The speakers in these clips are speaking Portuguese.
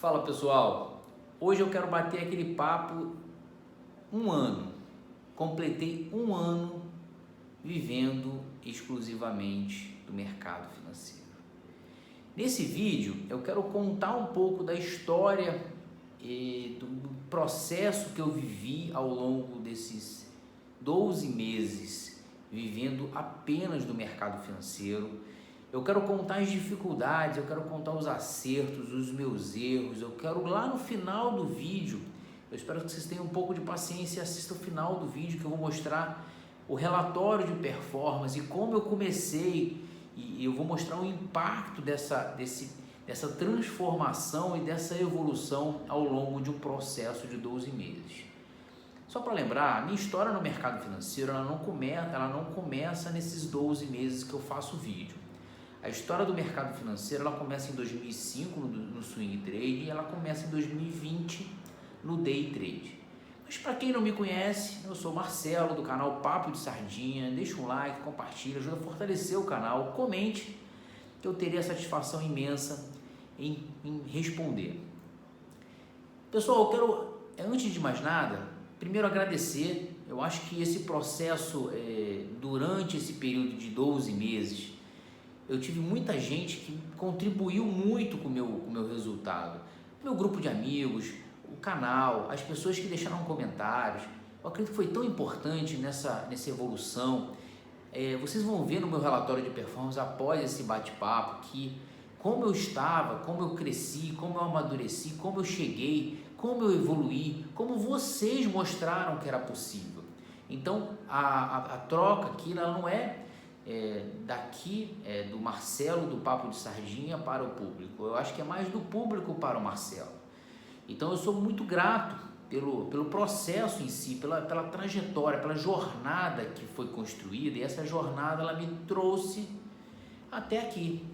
Fala pessoal, hoje eu quero bater aquele papo. Completei um ano vivendo exclusivamente do mercado financeiro. Nesse vídeo eu quero contar um pouco da história e do processo que eu vivi ao longo desses 12 meses vivendo apenas do mercado financeiro. Eu quero contar as dificuldades, eu quero contar os acertos, os meus erros. Eu quero lá no final do vídeo, eu espero que vocês tenham um pouco de paciência e assistam o final do vídeo, que eu vou mostrar o relatório de performance e como eu comecei, e eu vou mostrar o impacto dessa transformação e dessa evolução ao longo de um processo de 12 meses. Só para lembrar, a minha história no mercado financeiro ela não começa nesses 12 meses que eu faço o vídeo. A história do mercado financeiro ela começa em 2005 no swing trade e ela começa em 2020 no day trade. Mas para quem não me conhece, eu sou Marcelo do canal Papo de Sardinha. Deixa um like, compartilha, ajuda a fortalecer o canal, comente, que eu terei a satisfação imensa em responder. Pessoal, eu quero, antes de mais nada, primeiro agradecer. Eu acho que esse processo, durante esse período de 12 meses, eu tive muita gente que contribuiu muito com o meu resultado. Meu grupo de amigos, o canal, as pessoas que deixaram comentários. Eu acredito que foi tão importante nessa evolução. Vocês vão ver no meu relatório de performance após esse bate-papo que como eu estava, como eu cresci, como eu amadureci, como eu cheguei, como eu evoluí, como vocês mostraram que era possível. Então a troca aqui ela não é do Marcelo do Papo de Sardinha para o público. Eu acho que é mais do público para o Marcelo. Então eu sou muito grato pelo processo em si, pela trajetória, pela jornada que foi construída, e essa jornada ela me trouxe até aqui.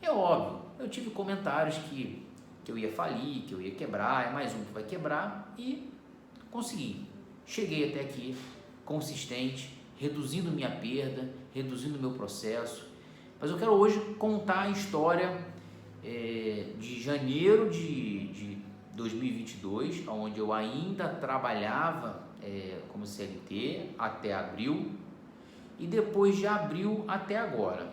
É óbvio, eu tive comentários que eu ia falir, que eu ia quebrar, é mais um que vai quebrar, e consegui. Cheguei até aqui consistente, reduzindo minha perda, reduzindo meu processo. Mas eu quero hoje contar a história de janeiro de 2022, onde eu ainda trabalhava como CLT até abril, e depois de abril até agora.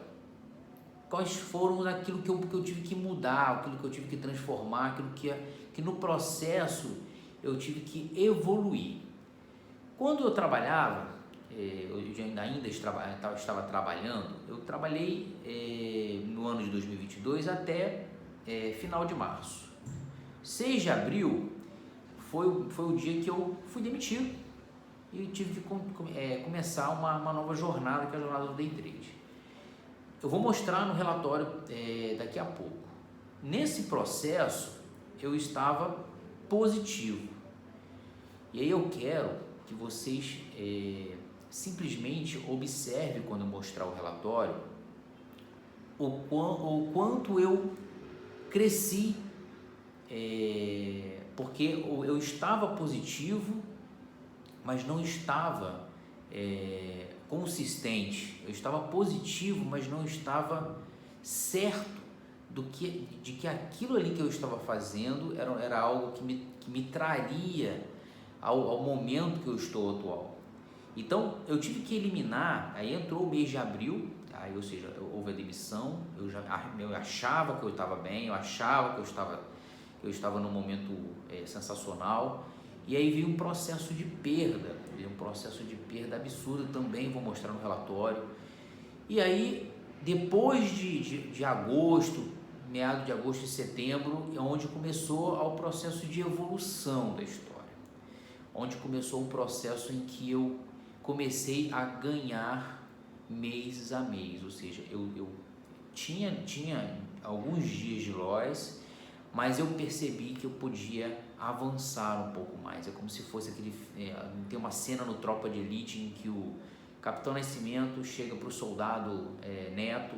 Quais foram aquilo que eu tive que mudar, aquilo que eu tive que transformar, aquilo que no processo eu tive que evoluir. Quando eu trabalhava, eu estava trabalhando, eu trabalhei no ano de 2022 até final de março. 6 de abril foi o dia que eu fui demitido e tive que começar uma nova jornada, que é a jornada do Day Trade. Eu vou mostrar no relatório daqui a pouco. Nesse processo eu estava positivo, e aí eu quero que vocês simplesmente observe, quando eu mostrar o relatório, o quanto eu cresci, porque eu estava positivo, mas não estava consistente. Eu estava positivo, mas não estava certo de que aquilo ali que eu estava fazendo era algo que me traria ao momento que eu estou atual. Então eu tive que eliminar. Aí entrou o mês de abril, ou seja, houve a demissão. Eu achava que eu estava bem, eu achava que eu estava num momento sensacional, e aí veio um processo de perda, absurdo, também vou mostrar no relatório. E aí depois de agosto, meados de agosto e setembro, é onde começou o processo de evolução da história, onde começou um processo em que eu comecei a ganhar mês a mês, ou seja, eu tinha alguns dias de loss, mas eu percebi que eu podia avançar um pouco mais. É como se fosse tem uma cena no Tropa de Elite em que o Capitão Nascimento chega para o soldado Neto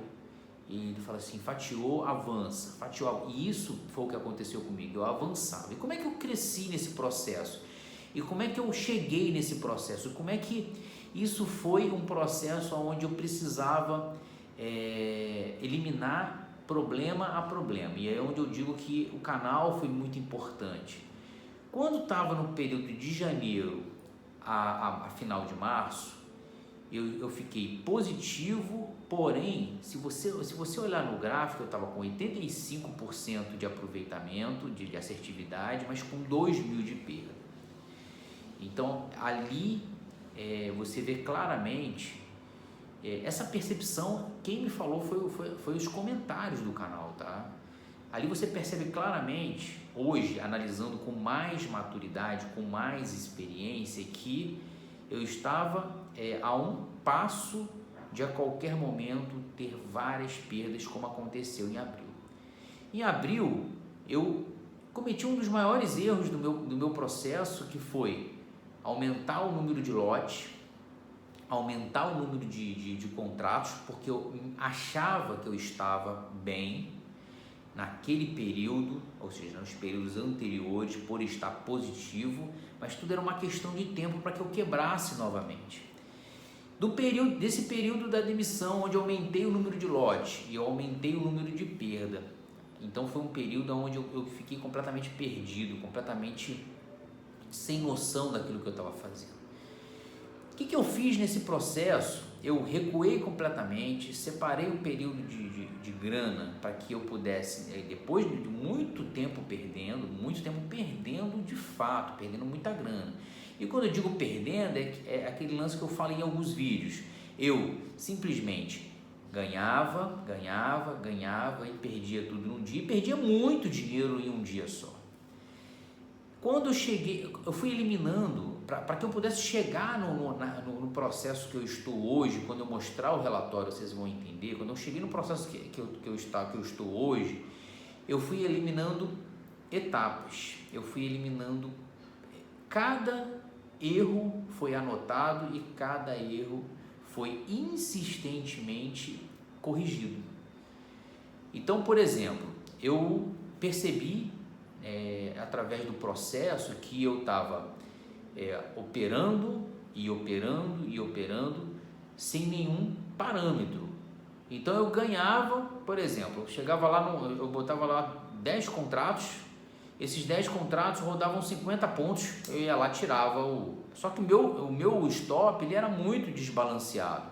e ele fala assim: fatiou, avança, fatiou. E isso foi o que aconteceu comigo, eu avançava. E como é que eu cresci nesse processo? E como é que eu cheguei nesse processo? Como é que isso foi um processo onde eu precisava eliminar problema a problema. E é onde eu digo que o canal foi muito importante. Quando estava no período de janeiro a final de março, eu fiquei positivo, porém, se você olhar no gráfico, eu estava com 85% de aproveitamento, de assertividade, mas com 2.000 de perda. Então, ali você vê claramente essa percepção. Quem me falou foi os comentários do canal, tá? Ali você percebe claramente, hoje, analisando com mais maturidade, com mais experiência, que eu estava a um passo de a qualquer momento ter várias perdas, como aconteceu em abril. Em abril, eu cometi um dos maiores erros do meu processo, que foi aumentar o número de lotes, aumentar o número de contratos, porque eu achava que eu estava bem naquele período, ou seja, nos períodos anteriores, por estar positivo, mas tudo era uma questão de tempo para que eu quebrasse novamente. Desse período da demissão, onde eu aumentei o número de lotes e eu aumentei o número de perda, então foi um período onde eu fiquei completamente perdido, completamente sem noção daquilo que eu estava fazendo. O que eu fiz nesse processo? Eu recuei completamente, separei um período de grana para que eu pudesse, depois de muito tempo perdendo de fato, perdendo muita grana. E quando eu digo perdendo, é aquele lance que eu falo em alguns vídeos. Eu simplesmente ganhava e perdia tudo num dia, e perdia muito dinheiro em um dia só. Quando eu cheguei, eu fui eliminando, para que eu pudesse chegar no processo que eu estou hoje. Quando eu mostrar o relatório, vocês vão entender. Quando eu cheguei no processo que eu estou hoje, eu fui eliminando etapas, eu fui eliminando, cada erro foi anotado e cada erro foi insistentemente corrigido. Então, por exemplo, eu percebi através do processo que eu estava operando sem nenhum parâmetro. Então eu ganhava, por exemplo, eu chegava lá, eu botava lá 10 contratos, esses 10 contratos rodavam 50 pontos, eu ia lá, tirava só que o meu stop, ele era muito desbalanceado,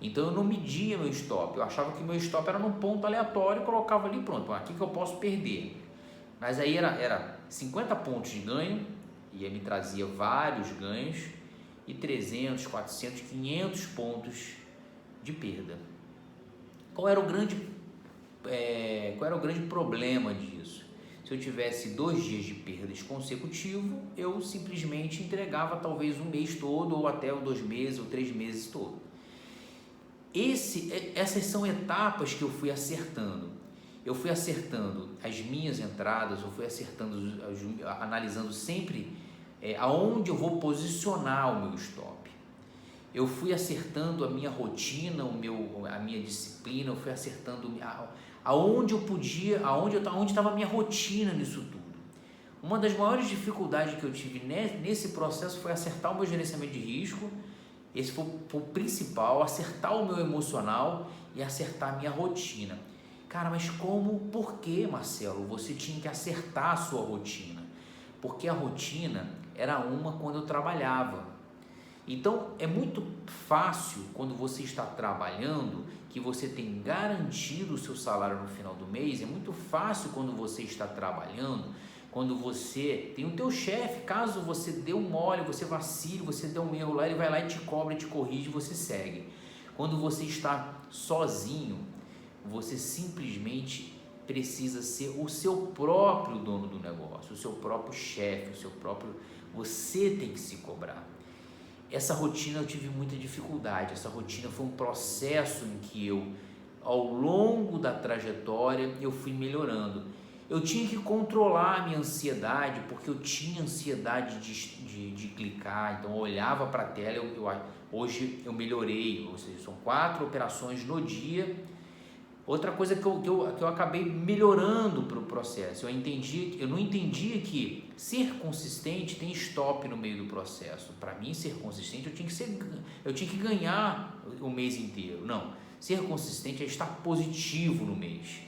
então eu não media meu stop, eu achava que meu stop era num ponto aleatório, colocava ali, pronto, aqui que eu posso perder. Mas aí era 50 pontos de ganho, e me trazia vários ganhos, e 300, 400, 500 pontos de perda. Qual era o grande problema disso? Se eu tivesse 2 dias de perdas consecutivos, eu simplesmente entregava talvez um mês todo, ou até 2 meses, ou 3 meses todo. Essas são etapas que eu fui acertando. Eu fui acertando as minhas entradas, eu fui acertando, analisando sempre aonde eu vou posicionar o meu stop. Eu fui acertando a minha rotina, a minha disciplina, eu fui acertando aonde eu podia, aonde estava a minha rotina nisso tudo. Uma das maiores dificuldades que eu tive nesse processo foi acertar o meu gerenciamento de risco. Esse foi o principal, acertar o meu emocional e acertar a minha rotina. Cara, mas por que, Marcelo, você tinha que acertar a sua rotina? Porque a rotina era uma quando eu trabalhava. Então, é muito fácil quando você está trabalhando, que você tem garantido o seu salário no final do mês. É muito fácil quando você está trabalhando, quando você tem o teu chefe, caso você dê um mole, você vacile, você dê um erro lá, ele vai lá e te cobra, te corrige e você segue. Quando você está sozinho, você simplesmente precisa ser o seu próprio dono do negócio, o seu próprio chefe, você tem que se cobrar. Essa rotina eu tive muita dificuldade, essa rotina foi um processo em que eu, ao longo da trajetória, eu fui melhorando. Eu tinha que controlar a minha ansiedade, porque eu tinha ansiedade de clicar, então eu olhava para a tela, hoje eu melhorei, ou seja, são 4 operações no dia. Outra coisa que eu acabei melhorando para o processo, eu não entendia que ser consistente tem stop no meio do processo. Para mim, ser consistente, eu tinha que ganhar o mês inteiro. Não, ser consistente é estar positivo no mês.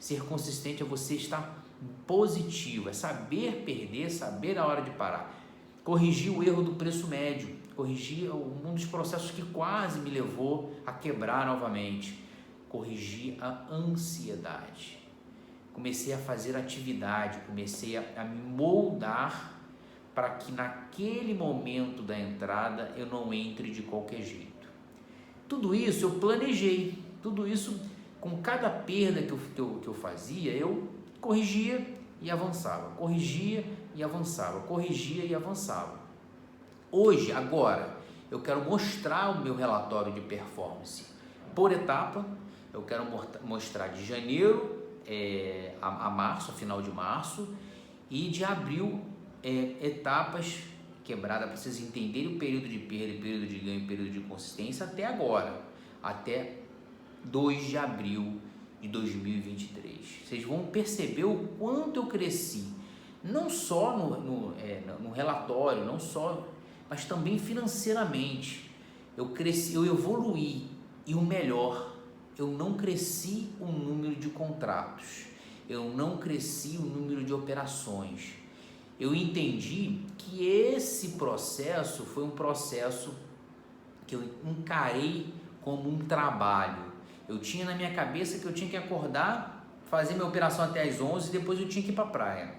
Ser consistente é você estar positivo, é saber perder, saber a hora de parar. Corrigir o erro do preço médio, corrigir um dos processos que quase me levou a quebrar novamente. Corrigir a ansiedade. Comecei a fazer atividade, comecei a me moldar para que naquele momento da entrada eu não entre de qualquer jeito. Tudo isso eu planejei, tudo isso com cada perda que eu fazia, eu corrigia e avançava, corrigia e avançava, corrigia e avançava. Hoje, agora, eu quero mostrar o meu relatório de performance por etapa. Eu quero mostrar de janeiro a março, a final de março, e de abril, etapas quebradas para vocês entenderem o período de perda, período de ganho, período de consistência até agora, até 2 de abril de 2023. Vocês vão perceber o quanto eu cresci, não só no relatório, não só, mas também financeiramente. Eu cresci, eu evoluí, e o melhor, eu não cresci o número de contratos, eu não cresci o número de operações. Eu entendi que esse processo foi um processo que eu encarei como um trabalho. Eu tinha na minha cabeça que eu tinha que acordar, fazer minha operação até às 11 e depois eu tinha que ir para a praia.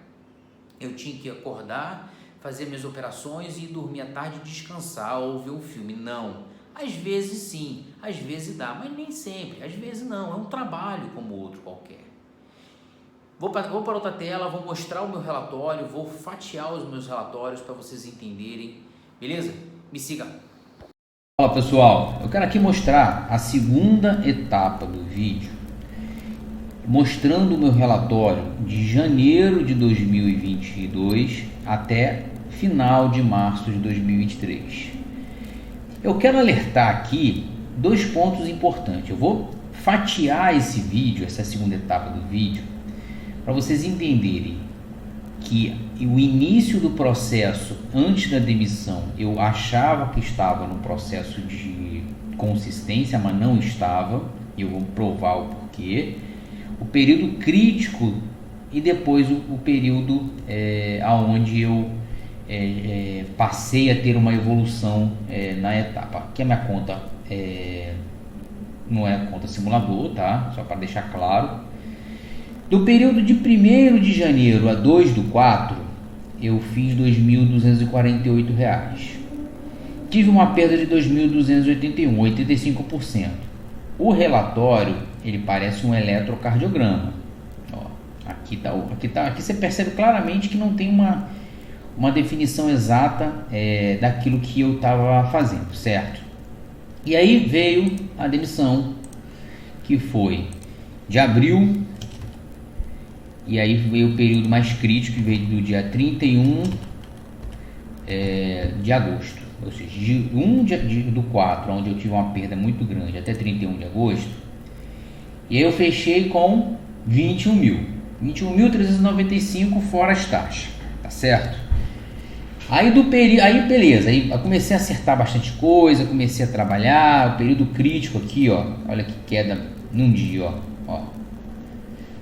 Eu tinha que acordar, fazer minhas operações e dormir à tarde, descansar ou ver um filme. Não. Às vezes sim, às vezes dá, mas nem sempre. Às vezes não, é um trabalho como outro qualquer. Vou para outra tela, vou mostrar o meu relatório, vou fatiar os meus relatórios para vocês entenderem. Beleza? Me siga. Fala pessoal, eu quero aqui mostrar a segunda etapa do vídeo, mostrando o meu relatório de janeiro de 2022 até final de março de 2023. Eu quero alertar aqui 2 pontos importantes. Eu vou fatiar esse vídeo, essa segunda etapa do vídeo, para vocês entenderem que o início do processo, antes da demissão, eu achava que estava no processo de consistência, mas não estava, e eu vou provar o porquê. O período crítico e depois o período onde eu passei a ter uma evolução na etapa. Aqui a minha conta não é a conta simulador, tá? Só para deixar claro. Do período de 1º de janeiro a 2/4, eu fiz R$ 2.248. Tive uma perda de 2.281, 85%. O relatório, ele parece um eletrocardiograma. Ó, aqui você percebe claramente que não tem uma definição exata daquilo que eu estava fazendo, certo? E aí veio a demissão, que foi de abril. E aí veio o período mais crítico, que veio do dia 31 de agosto. Ou seja, de 1/4, onde eu tive uma perda muito grande, até 31 de agosto. E aí eu fechei com 21.395 fora as taxas, tá certo? Aí beleza, aí eu comecei a acertar bastante coisa, comecei a trabalhar, o período crítico aqui, ó, olha que queda num dia, ó.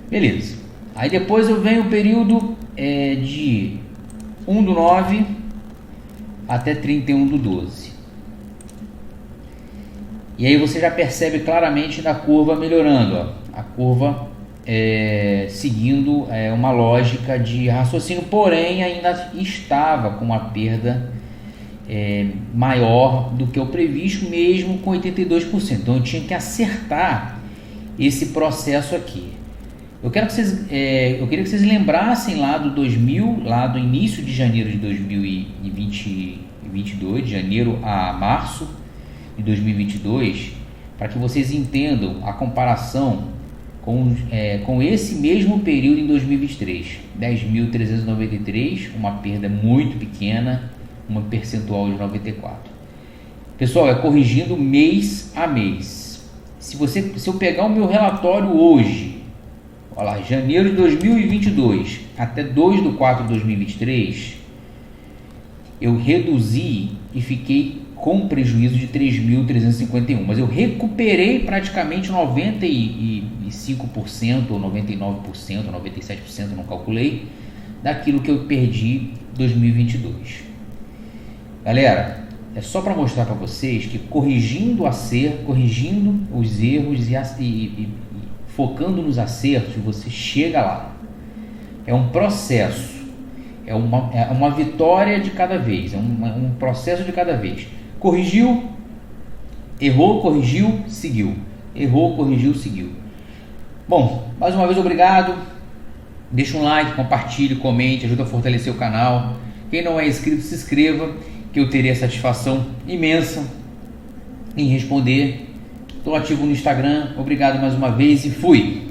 Beleza. Aí depois eu venho o período de 1/9 até 31/12. E aí você já percebe claramente da curva melhorando, ó. A curva seguindo uma lógica de raciocínio, porém ainda estava com uma perda maior do que o previsto, mesmo com 82%. Então eu tinha que acertar esse processo aqui. Eu queria que vocês lembrassem lá do início de janeiro de 2022, de janeiro a março de 2022, para que vocês entendam a comparação com esse mesmo período em 2023. 10.393, uma perda muito pequena, uma percentual de 94%. Pessoal, é corrigindo mês a mês. Se eu pegar o meu relatório hoje, olha lá, janeiro de 2022 até 2/4 de 2023, eu reduzi e fiquei com prejuízo de 3.351, mas eu recuperei praticamente 95% ou 99%, 97%, não calculei, daquilo que eu perdi em 2022. Galera, é só para mostrar para vocês que corrigindo os erros e focando nos acertos, você chega lá. É um processo, é uma vitória de cada vez, é um processo de cada vez. Corrigiu, errou, corrigiu, seguiu. Errou, corrigiu, seguiu. Bom, mais uma vez obrigado. Deixa um like, compartilhe, comente, ajuda a fortalecer o canal. Quem não é inscrito, se inscreva, que eu terei a satisfação imensa em responder. Estou ativo no Instagram. Obrigado mais uma vez e fui!